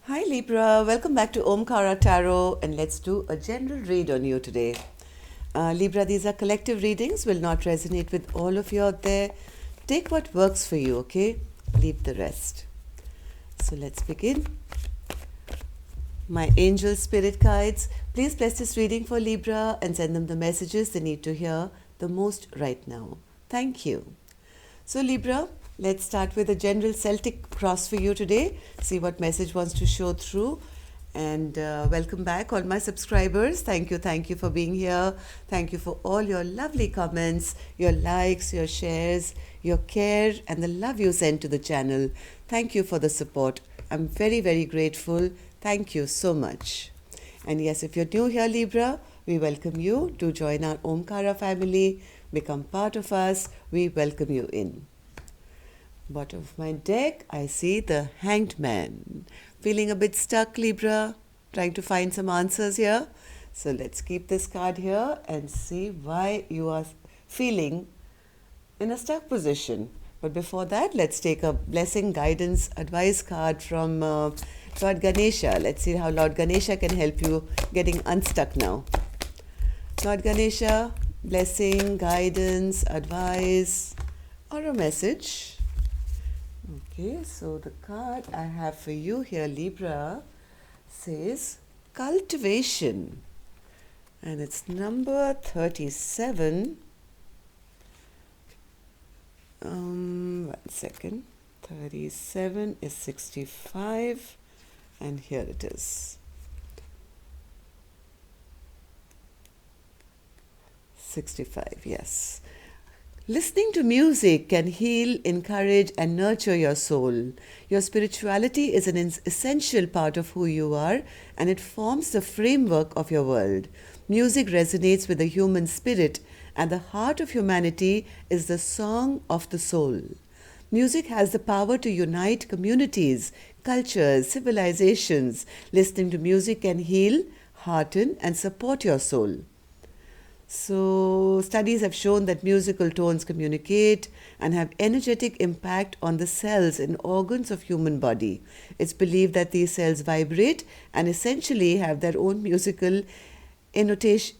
Hi Libra, welcome back to Omkara Tarot, and let's do a general read on you today. Libra, these are collective readings, will not resonate with all of you out there. Take what works for you, okay? Leave the rest. So let's begin. My angel spirit guides, please bless this reading for Libra and send them the messages they need to hear the most right now. Thank you. So Libra, let's start with a general Celtic cross for you today. See what message wants to show through. And welcome back, all my subscribers. Thank you for being here. Thank you for all your lovely comments, your likes, your shares, your care, and the love you send to the channel. Thank you for the support. I'm very, very grateful. Thank you so much. And yes, if you're new here, Libra, we welcome you to join our Omkara family, become part of us. We welcome you in. Bottom of my deck, I see the Hanged Man. Feeling a bit stuck, Libra? Trying to find some answers here? So let's keep this card here and see why you are feeling in a stuck position. But before that, let's take a blessing, guidance, advice card from Lord Ganesha. Let's see how Lord Ganesha can help you getting unstuck now. Lord Ganesha, blessing, guidance, advice, or a message. Okay, so the card I have for you here, Libra, says cultivation. And it's number 37. One second. 37 is 65. And here it is. 65, yes. Listening to music can heal, encourage, and nurture your soul. Your spirituality is an essential part of who you are, and it forms the framework of your world. Music resonates with the human spirit, and the heart of humanity is the song of the soul. Music has the power to unite communities, cultures, civilizations. Listening to music can heal, hearten, and support your soul. So, studies have shown that musical tones communicate and have energetic impact on the cells and organs of human body. It's believed that these cells vibrate and essentially have their own musical intonations.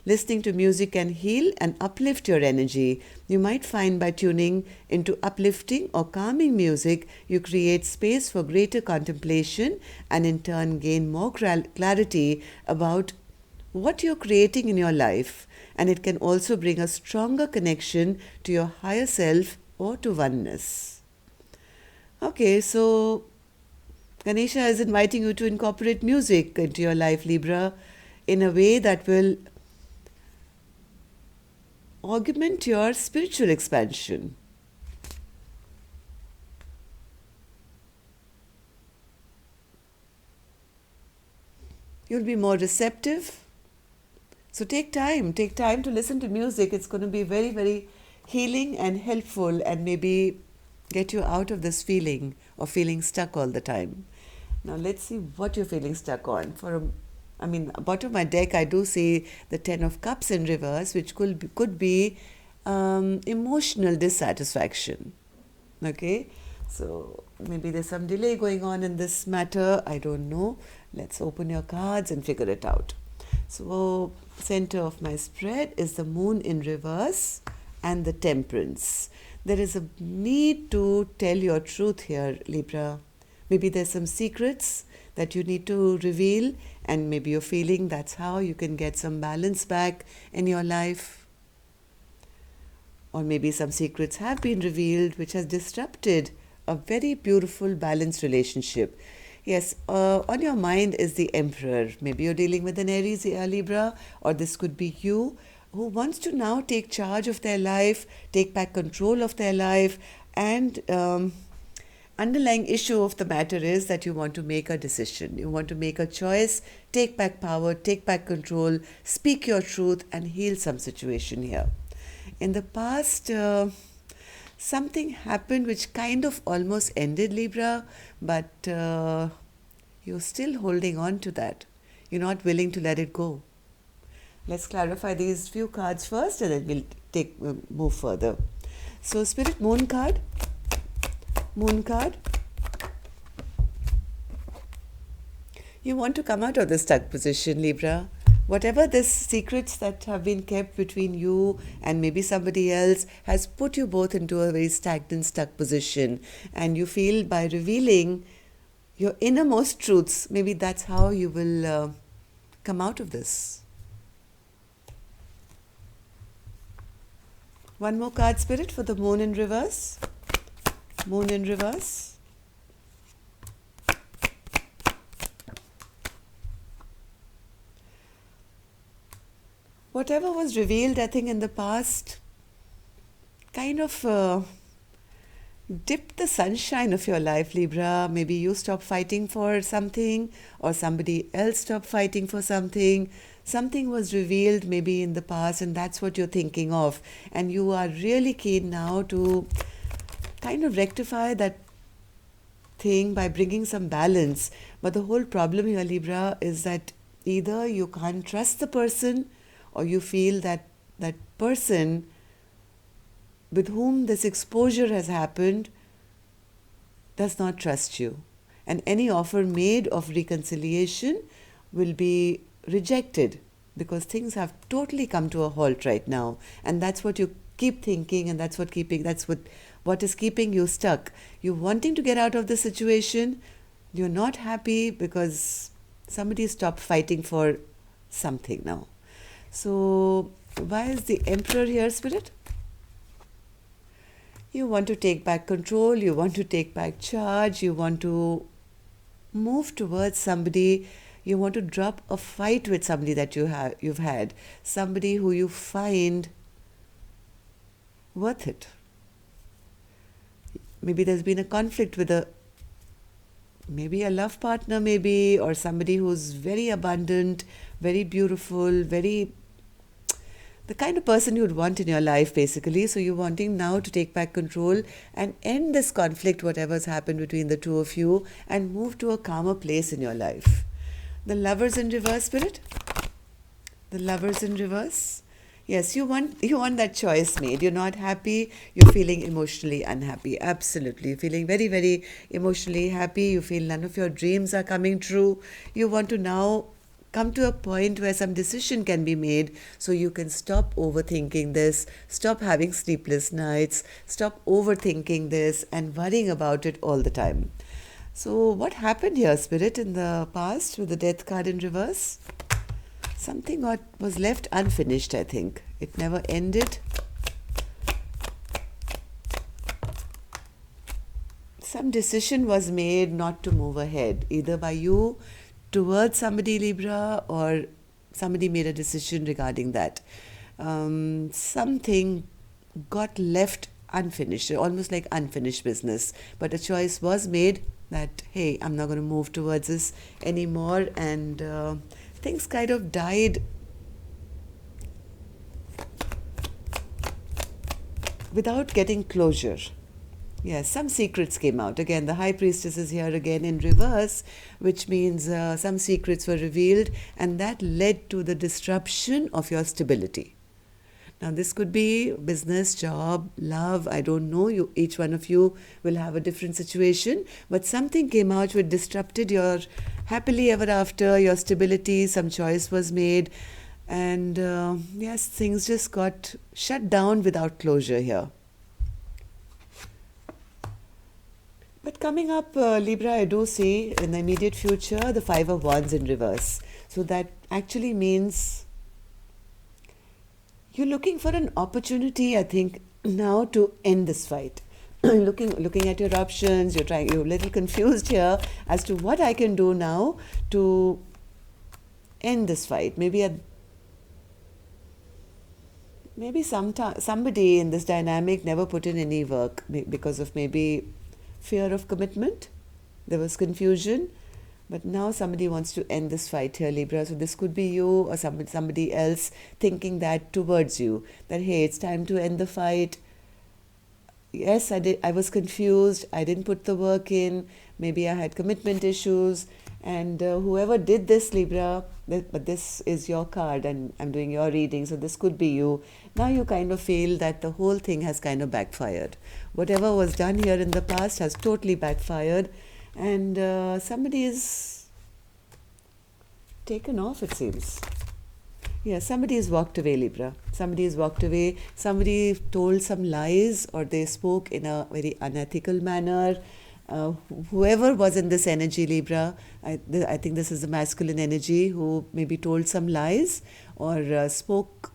Listening to music can heal and uplift your energy. You might find by tuning into uplifting or calming music, you create space for greater contemplation and in turn gain more clarity about what you're creating in your life, and it can also bring a stronger connection to your higher self or to oneness. Okay, so Ganesha is inviting you to incorporate music into your life, Libra, in a way that will augment your spiritual expansion. You'll be more receptive. So take time to listen to music. It's going to be very, very healing and helpful and maybe get you out of this feeling of feeling stuck all the time. Now let's see what you're feeling stuck on. Bottom of my deck, I do see the Ten of Cups in reverse, which could be emotional dissatisfaction. Okay, so maybe there's some delay going on in this matter. I don't know. Let's open your cards and figure it out. So, center of my spread is the Moon in reverse and the Temperance. There is a need to tell your truth here, Libra. Maybe there's some secrets that you need to reveal, and maybe you're feeling that's how you can get some balance back in your life. Or maybe some secrets have been revealed which has disrupted a very beautiful, balanced relationship. Yes, on your mind is the Emperor. Maybe you're dealing with an Aries, Libra, or this could be you who wants to now take charge of their life, take back control of their life, and underlying issue of the matter is that you want to make a decision. You want to make a choice, take back power, take back control, speak your truth, and heal some situation here. In the past, something happened which kind of almost ended, Libra, but you're still holding on to that. You're not willing to let it go. Let's clarify these few cards first and then we'll move further. So Spirit Moon card, You want to come out of the stuck position, Libra. Whatever this secrets that have been kept between you and maybe somebody else has put you both into a very stagnant, stuck position. And you feel by revealing your innermost truths, maybe that's how you will come out of this. One more card, Spirit, for the moon in reverse. Moon in reverse. Whatever was revealed, I think, in the past kind of dipped the sunshine of your life, Libra. Maybe you stopped fighting for something or somebody else stopped fighting for something. Something was revealed maybe in the past and that's what you're thinking of. And you are really keen now to kind of rectify that thing by bringing some balance. But the whole problem here, Libra, is that either you can't trust the person or you feel that that person with whom this exposure has happened does not trust you. And any offer made of reconciliation will be rejected because things have totally come to a halt right now. And that's what you keep thinking and that's what is keeping you stuck. You're wanting to get out of the situation. You're not happy because somebody stopped fighting for something now. So, why is the Emperor here, Spirit? You want to take back control, you want to take back charge, you want to move towards somebody, you want to drop a fight with somebody that you've had, somebody who you find worth it. Maybe there's been a conflict with maybe a love partner maybe, or somebody who's very abundant, very beautiful, the kind of person you'd want in your life, basically. So you're wanting now to take back control and end this conflict, whatever's happened between the two of you, and move to a calmer place in your life. The Lovers in reverse, Spirit? The Lovers in reverse? Yes, you want that choice made. You're not happy. You're feeling emotionally unhappy. Absolutely. You're feeling very, very emotionally happy. You feel none of your dreams are coming true. You want to now come to a point where some decision can be made so you can stop overthinking this, stop having sleepless nights, stop overthinking this and worrying about it all the time. So what happened here, Spirit, in the past with the Death card in reverse? Something was left unfinished, I think. It never ended. Some decision was made not to move ahead, either by you towards somebody, Libra, or somebody made a decision regarding that. Something got left unfinished, almost like unfinished business. But a choice was made that, hey, I'm not going to move towards this anymore. And things kind of died without getting closure. Yes, some secrets came out. Again, the High Priestess is here again in reverse, which means some secrets were revealed and that led to the disruption of your stability. Now, this could be business, job, love, I don't know. Each one of you will have a different situation, but something came out which disrupted your happily ever after, your stability, some choice was made, and yes, things just got shut down without closure here. But coming up, Libra, I do see in the immediate future the Five of Wands in reverse. So that actually means you're looking for an opportunity, I think, now to end this fight. looking at your options, you're a little confused here as to what I can do now to end this fight. Maybe somebody in this dynamic never put in any work because of maybe fear of commitment. There was confusion, but now somebody wants to end this fight here, Libra. So this could be you or somebody else thinking that towards you, that hey, it's time to end the fight. Yes, I was confused, I didn't put the work in, maybe I had commitment issues, and whoever did this, Libra, but this is your card and I'm doing your reading, so this could be you. Now you kind of feel that the whole thing has kind of backfired. Whatever was done here in the past has totally backfired, and somebody is taken off, it seems. Yeah, somebody has walked away, Libra. Somebody has walked away. Somebody told some lies or they spoke in a very unethical manner. Whoever was in this energy, Libra, I think this is the masculine energy who maybe told some lies or spoke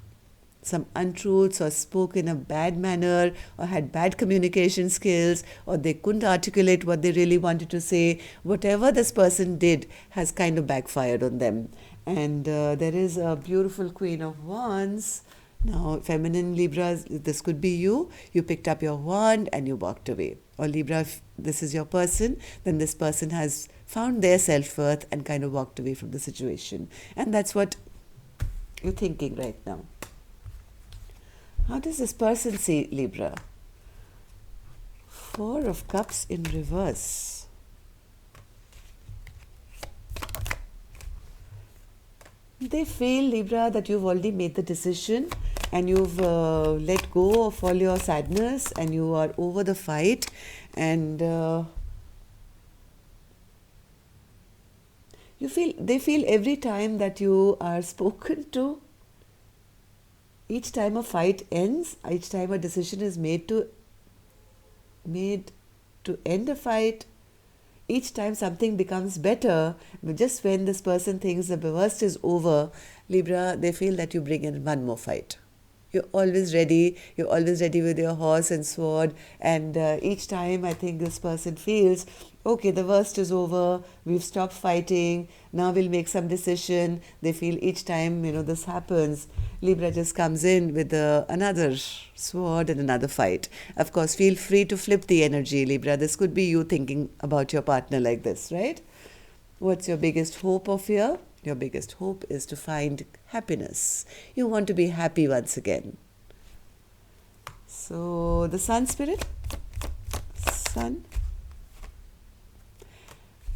some untruths or spoke in a bad manner or had bad communication skills or they couldn't articulate what they really wanted to say. Whatever this person did has kind of backfired on them. And there is a beautiful Queen of Wands. Now, feminine Libras, this could be you. You picked up your wand and you walked away. Or Libra, if this is your person, then this person has found their self-worth and kind of walked away from the situation. And that's what you're thinking right now. How does this person see Libra? Four of Cups in reverse. They feel, Libra, that you've already made the decision and you've let go of all your sadness and you are over the fight and they feel every time that you are spoken to, each time a fight ends, each time a decision is made to end a fight, each time something becomes better, just when this person thinks the worst is over, Libra, they feel that you bring in one more fight. You're always ready with your horse and sword, and each time I think this person feels, okay, the worst is over, we've stopped fighting, now we'll make some decision. They feel each time, this happens, Libra just comes in with another sword and another fight. Of course, feel free to flip the energy, Libra. This could be you thinking about your partner like this, right? What's your biggest hope or fear? Your biggest hope is to find happiness. You want to be happy once again. So, the Sun Spirit, Sun.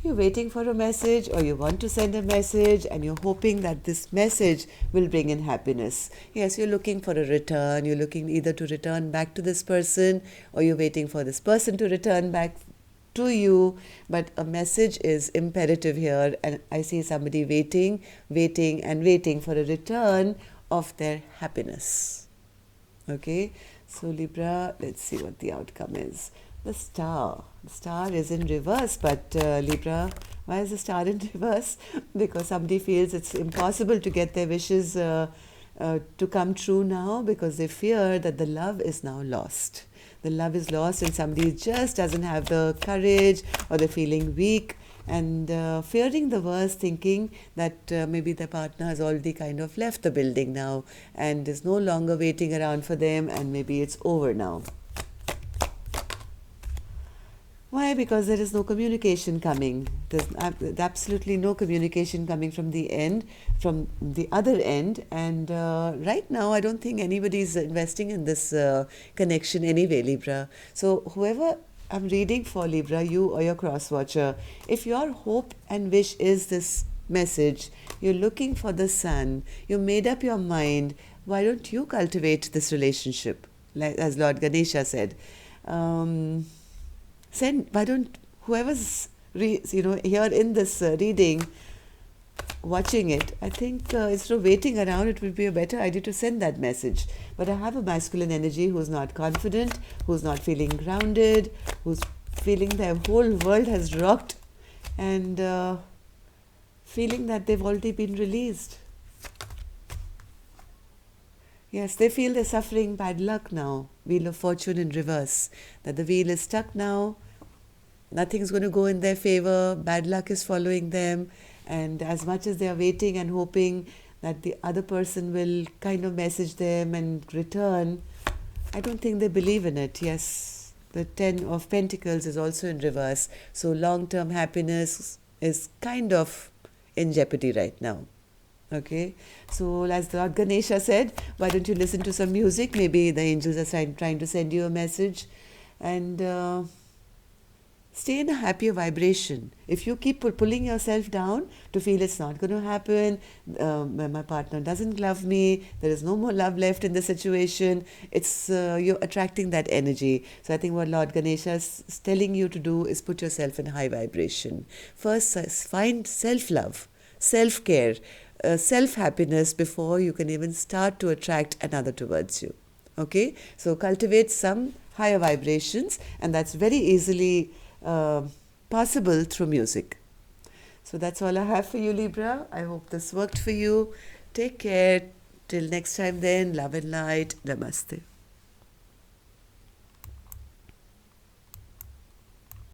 You're waiting for a message or you want to send a message and you're hoping that this message will bring in happiness. Yes, you're looking for a return. You're looking either to return back to this person or you're waiting for this person to return back to you. But a message is imperative here and I see somebody waiting for a return of their happiness. Okay, so Libra, let's see what the outcome is. The Star is in reverse, but Libra, why is the Star in reverse? Because somebody feels it's impossible to get their wishes to come true now because they fear that the love is now lost. The love is lost and somebody just doesn't have the courage or they're feeling weak and fearing the worst, thinking that maybe their partner has already kind of left the building now and is no longer waiting around for them and maybe it's over now. Why? Because there is no communication coming. There's absolutely no communication coming from the other end. And right now, I don't think anybody's investing in this connection anyway, Libra. So whoever I'm reading for, Libra, you or your cross watcher, if your hope and wish is this message, you're looking for the sun, you made up your mind, why don't you cultivate this relationship? Like, as Lord Ganesha said. Why don't whoever's here in this reading, watching it, I think instead of waiting around, it would be a better idea to send that message. But I have a masculine energy who's not confident, who's not feeling grounded, who's feeling their whole world has rocked and feeling that they've already been released. Yes, they feel they're suffering bad luck now. Wheel of Fortune in reverse. That the wheel is stuck now. Nothing's going to go in their favor. Bad luck is following them. And as much as they are waiting and hoping that the other person will kind of message them and return, I don't think they believe in it. Yes, the 10 of Pentacles is also in reverse. So long-term happiness is kind of in jeopardy right now. Okay, so as Lord Ganesha said, why don't you listen to some music? Maybe the angels are trying to send you a message and stay in a happier vibration. If you keep pulling yourself down to feel it's not going to happen, my partner doesn't love me, there is no more love left in the situation, it's you're attracting that energy. So I think what Lord Ganesha is telling you to do is put yourself in high vibration. First, find self-love. self care, self happiness before you can even start to attract another towards you. Okay, so cultivate some higher vibrations, and that's very easily possible through music. So that's all I have for you, Libra. I hope this worked for you. Take care. Till next time, then, love and light. Namaste.